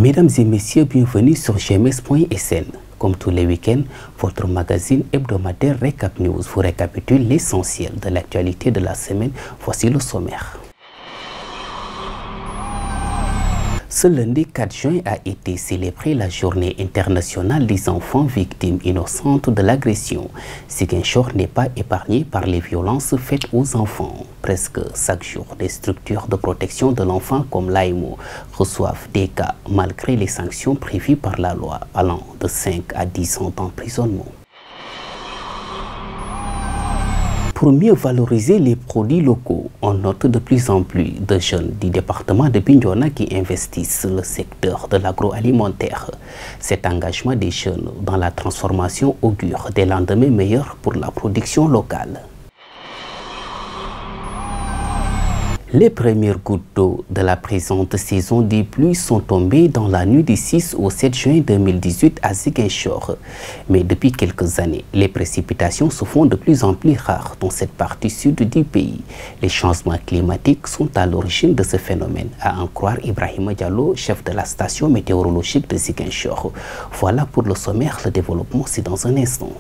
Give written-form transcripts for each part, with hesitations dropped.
Mesdames et messieurs, bienvenue sur gms.sn. Comme tous les week-ends, votre magazine hebdomadaire Recap News vous récapitule l'essentiel de l'actualité de la semaine. Voici le sommaire. Ce lundi 4 juin a été célébrée la journée internationale des enfants victimes innocentes de l'agression. Ziguinchor n'est pas épargné par les violences faites aux enfants. Presque chaque jour, des structures de protection de l'enfant comme l'AEMO reçoivent des cas malgré les sanctions prévues par la loi allant de 5 à 10 ans d'emprisonnement. Pour mieux valoriser les produits locaux, on note de plus en plus de jeunes du département de Bignona qui investissent le secteur de l'agroalimentaire. Cet engagement des jeunes dans la transformation augure des lendemains meilleurs pour la production locale. Les premières gouttes d'eau de la présente saison des pluies sont tombées dans la nuit du 6 au 7 juin 2018 à Ziguinchor. Mais depuis quelques années, les précipitations se font de plus en plus rares dans cette partie sud du pays. Les changements climatiques sont à l'origine de ce phénomène, à en croire Ibrahima Diallo, chef de la station météorologique de Ziguinchor. Voilà pour le sommaire, le développement c'est dans un instant.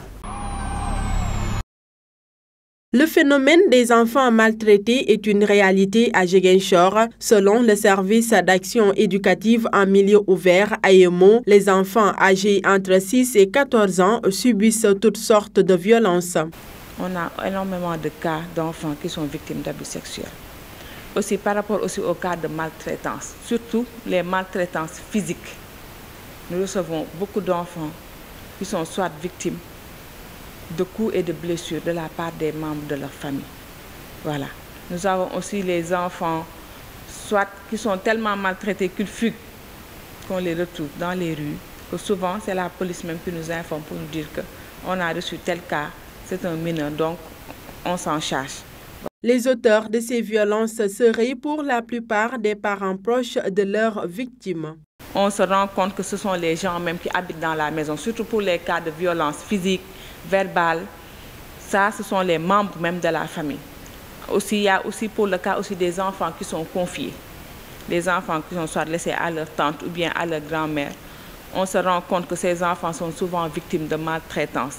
Le phénomène des enfants maltraités est une réalité à Ziguinchor. Selon le service d'action éducative en milieu ouvert AEMO, les enfants âgés entre 6 et 14 ans subissent toutes sortes de violences. On a énormément de cas d'enfants qui sont victimes d'abus sexuels. Aussi par rapport aussi aux cas de maltraitance, surtout les maltraitances physiques. Nous recevons beaucoup d'enfants qui sont soit victimes de coups et de blessures de la part des membres de leur famille. Voilà. Nous avons aussi les enfants, soit qui sont tellement maltraités qu'ils fuient, qu'on les retrouve dans les rues, que souvent c'est la police même qui nous informe pour nous dire qu'on a reçu tel cas, c'est un mineur, donc on s'en charge. Les auteurs de ces violences seraient pour la plupart des parents proches de leurs victimes. On se rend compte que ce sont les gens même qui habitent dans la maison, surtout pour les cas de violence physique, verbale. Ça, ce sont les membres même de la famille. Aussi, il y a aussi pour le cas aussi des enfants qui sont confiés. Les enfants qui sont soit laissés à leur tante ou bien à leur grand-mère. On se rend compte que ces enfants sont souvent victimes de maltraitance.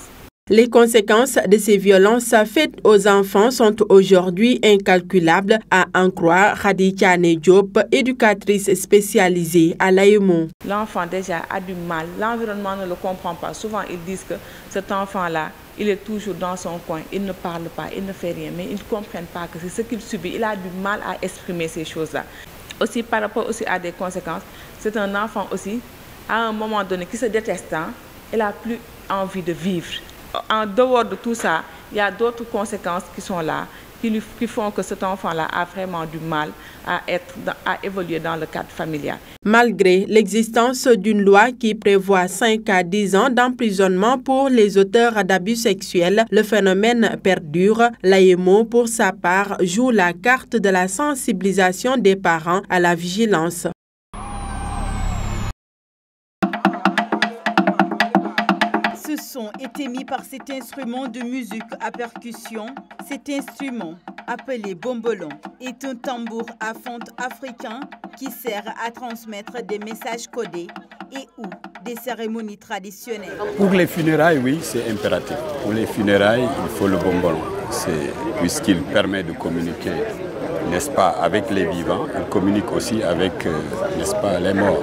Les conséquences de ces violences faites aux enfants sont aujourd'hui incalculables, à en croire Khady Thiané Diop, éducatrice spécialisée à l'AEMO. L'enfant déjà a du mal, l'environnement ne le comprend pas. Souvent ils disent que cet enfant-là, il est toujours dans son coin, il ne parle pas, il ne fait rien, mais ils ne comprennent pas que c'est ce qu'il subit. Il a du mal à exprimer ces choses-là. Aussi par rapport aussi à des conséquences, c'est un enfant aussi, à un moment donné, qui se déteste, il n'a plus envie de vivre. En dehors de tout ça, il y a d'autres conséquences qui sont là, qui font que cet enfant-là a vraiment du mal à évoluer dans le cadre familial. Malgré l'existence d'une loi qui prévoit 5 à 10 ans d'emprisonnement pour les auteurs d'abus sexuels, le phénomène perdure. L'AEMO, pour sa part, joue la carte de la sensibilisation des parents à la vigilance. Ce son est émis par cet instrument de musique à percussion. Cet instrument, appelé bombolon, est un tambour à fente africain qui sert à transmettre des messages codés et ou des cérémonies traditionnelles. Pour les funérailles, oui, c'est impératif. Pour les funérailles, il faut le bombolon, puisqu'il permet de communiquer, n'est-ce pas, avec les vivants, il communique aussi avec, n'est-ce pas, les morts.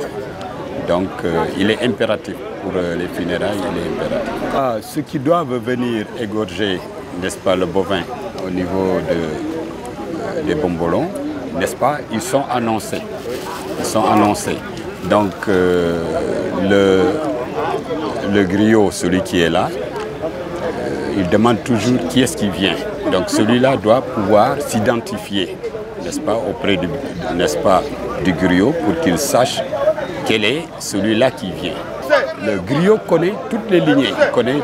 Donc, il est impératif. Pour les funérailles, il est impératif. Ceux qui doivent venir égorger, n'est-ce pas, le bovin au niveau des bombolons, n'est-ce pas, ils sont annoncés. Ils sont annoncés. Donc, le griot, celui qui est là, il demande toujours qui est-ce qui vient. Donc, celui-là doit pouvoir s'identifier, n'est-ce pas, auprès du, n'est-ce pas, du griot pour qu'il sache quel est celui-là qui vient. Le griot connaît toutes les lignées, il connaît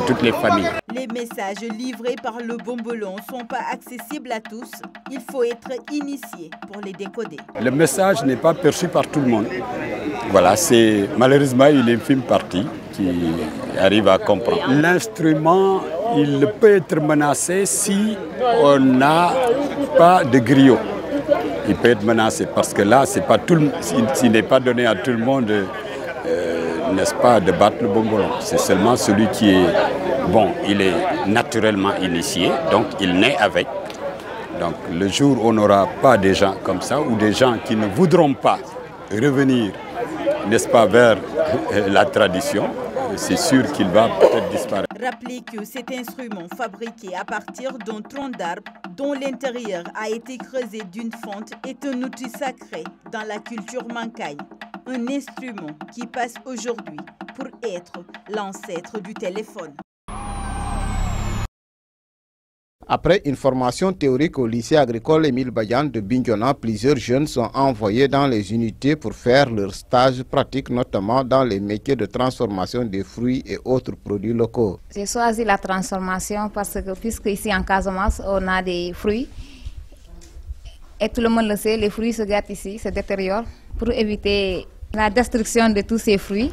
toutes les familles. Les messages livrés par le bombolon ne sont pas accessibles à tous. Il faut être initié pour les décoder. Le message n'est pas perçu par tout le monde. Voilà, c'est malheureusement une infime partie qui arrive à comprendre. L'instrument, il peut être menacé si on n'a pas de griot. il peut être menacé parce que là, c'est pas il n'est pas donné à tout le monde, n'est-ce pas, de battre le bombolon. C'est seulement celui qui est, bon, il est naturellement initié, donc il naît avec. Donc le jour où on n'aura pas des gens comme ça ou des gens qui ne voudront pas revenir, n'est-ce pas, vers la tradition, c'est sûr qu'il va peut-être disparaître. Rappelez que cet instrument fabriqué à partir d'un tronc d'arbre dont l'intérieur a été creusé d'une fente est un outil sacré dans la culture mankaï. Un instrument qui passe aujourd'hui pour être l'ancêtre du téléphone. Après une formation théorique au lycée agricole Émile Badiane de Bignona, plusieurs jeunes sont envoyés dans les unités pour faire leur stage pratique, notamment dans les métiers de transformation des fruits et autres produits locaux. J'ai choisi la transformation parce que puisque ici en Casamance, on a des fruits et tout le monde le sait, les fruits se gâtent ici, se détériorent. Pour éviter la destruction de tous ces fruits,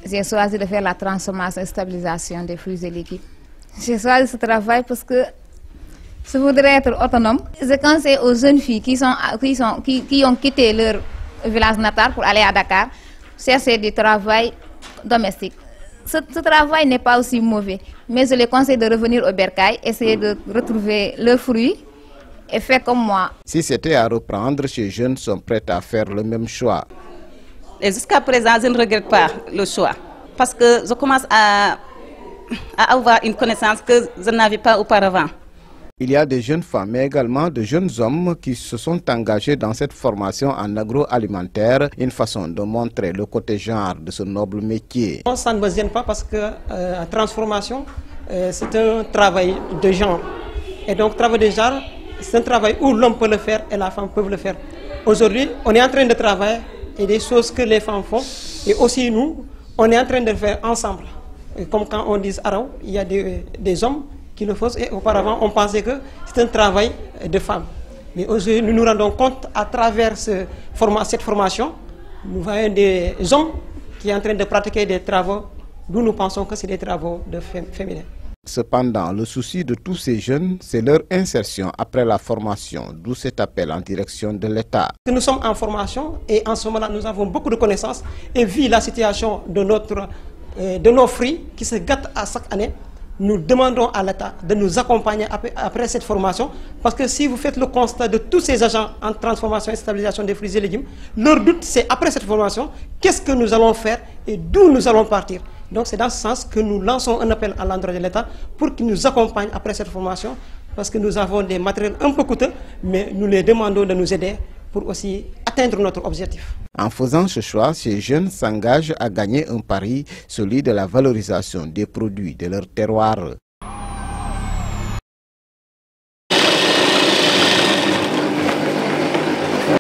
j'ai choisi de faire la transformation et stabilisation des fruits et légumes. J'ai choisi ce travail parce que je voudrais être autonome. Je conseille aux jeunes filles qui ont quitté leur village natal pour aller à Dakar, chercher du travail domestique. Ce travail n'est pas aussi mauvais, mais je les conseille de revenir au bercail, essayer de retrouver leurs fruits et faire comme moi. Si c'était à reprendre, ces jeunes sont prêts à faire le même choix. Et jusqu'à présent, je ne regrette pas le choix parce que je commence à avoir une connaissance que je n'avais pas auparavant. Il y a des jeunes femmes, mais également de jeunes hommes qui se sont engagés dans cette formation en agroalimentaire, une façon de montrer le côté genre de ce noble métier. Ça ne me gêne pas parce que la transformation, c'est un travail de genre. Et donc, travail de genre, c'est un travail où l'homme peut le faire et la femme peut le faire. Aujourd'hui, on est en train de travailler et des choses que les femmes font, et aussi nous, on est en train de le faire ensemble. Comme quand on dit Arau, il y a des hommes qui le font et auparavant on pensait que c'est un travail de femmes. Mais aujourd'hui nous nous rendons compte à travers cette formation, nous voyons des hommes qui sont en train de pratiquer des travaux d'où nous pensons que c'est des travaux de féminins. Cependant, le souci de tous ces jeunes, c'est leur insertion après la formation, d'où cet appel en direction de l'État. Nous sommes en formation et en ce moment-là, nous avons beaucoup de connaissances et vu la situation de nos fruits qui se gâtent à chaque année, nous demandons à l'État de nous accompagner après cette formation parce que si vous faites le constat de tous ces agents en transformation et stabilisation des fruits et légumes, leur but c'est après cette formation, qu'est-ce que nous allons faire et d'où nous allons partir. Donc c'est dans ce sens que nous lançons un appel à l'endroit de l'État pour qu'il nous accompagne après cette formation parce que nous avons des matériels un peu coûteux, mais nous les demandons de nous aider pour aussi atteindre notre objectif. En faisant ce choix, ces jeunes s'engagent à gagner un pari, celui de la valorisation des produits de leur terroir.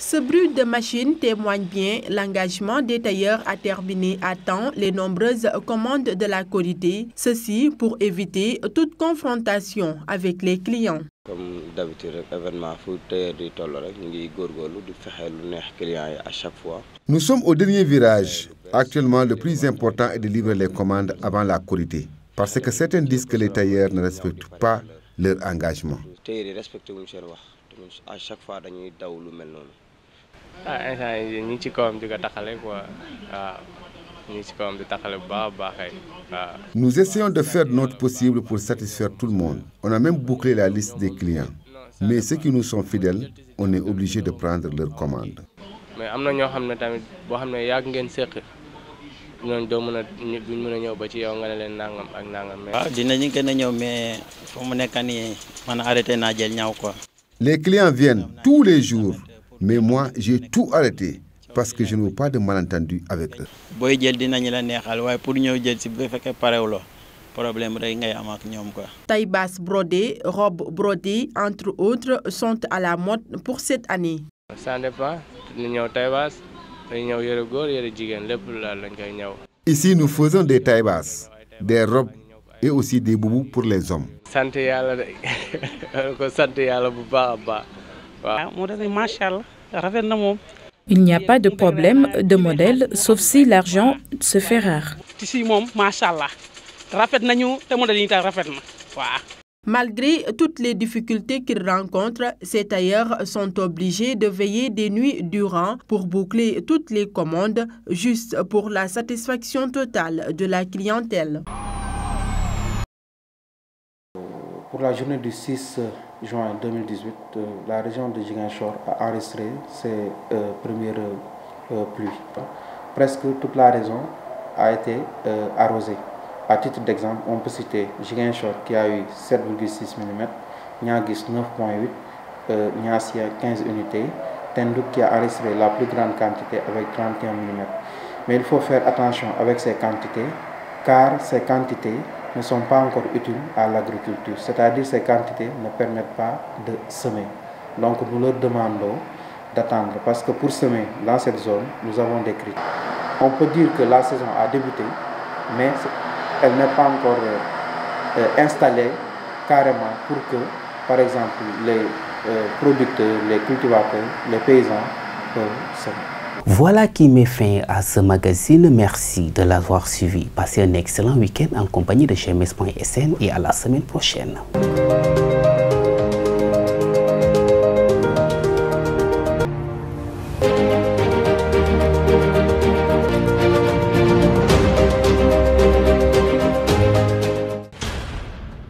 Ce bruit de machine témoigne bien l'engagement des tailleurs à terminer à temps les nombreuses commandes de la qualité, ceci pour éviter toute confrontation avec les clients. Comme d'habitude, événement fu tailleur di toll rek ñu ngi góorgóorlu di fexe lu neex clients yi à chaque fois. Nous sommes au dernier virage. Actuellement, le plus important est de livrer les commandes avant la qualité, parce que certains disent que les tailleurs ne respectent pas leur engagement. Tailleur yi respecté wuñ seen wax, à chaque fois dañuy daw lu mel noonu. Instant yi ñu ci kawam di ko taxale quoi. Nous essayons de faire notre possible pour satisfaire tout le monde. On a même bouclé la liste des clients. Mais ceux qui nous sont fidèles, on est obligé de prendre leurs commandes. Mais am na ñoo xam ne tamit boo xam ne yàgg ngeen séq ñooñu doo mën a duñ mën a ñëw ba ci yow nga ne leen nangam ak nangam. waaw dinañu gën a ñëw mais fu mu nekk nii man arrêté naa jël ñaw quoi. Les clients viennent tous les jours, mais moi j'ai tout arrêté. Parce que je ne veux pas de malentendu avec eux. Boy jël dinañ la neexal waaye pour ñëw jël ci bu fekkee parewuloo problème rek ngay am ak ñoom quoi. Taille basse brodée, robes brodées, entre autres, sont à la mode pour cette année. Ça dépend. Ñu ñëw taille basse, dañu ñëw yëre góor yëre jigéen lépp lañ koy ñëw. Ici nous faisons des tailles basses, des robes et aussi des boubous pour les hommes. Sant Yàlla de ko sant Yàlla bu baax a baax. Waaw moo tax machallah rafet na moom. Il n'y a pas de problème de modèle, sauf si l'argent se fait rare. Ici, machallah, rafet nañu te modèle yi ta rafet na. Waaw. Malgré toutes les difficultés qu'ils rencontrent, ces tailleurs sont obligés de veiller des nuits durant pour boucler toutes les commandes, juste pour la satisfaction totale de la clientèle. Pour la journée du 6 juin 2018, la région de Ziguinchor a enregistré ses premières pluies. Presque toute la région a été arrosée. À titre d'exemple, on peut citer Ziguinchor qui a eu 7,6 mm, Niaguis 9,8, Niassia 15 unités, Tendouk qui a enregistré la plus grande quantité avec 31 mm. Mais il faut faire attention avec ces quantités, car ces quantités ne sont pas encore utiles à l'agriculture, c'est-à-dire ces quantités ne permettent pas de semer. Donc nous leur demandons d'attendre, parce que pour semer dans cette zone, nous avons des critères. On peut dire que la saison a débuté, mais elle n'est pas encore installée carrément pour que, par exemple, les producteurs, les cultivateurs, les paysans peuvent semer. Voilà qui met fin à ce magazine. Merci de l'avoir suivi. Passez un excellent week-end en compagnie de GMS.sn et à la semaine prochaine.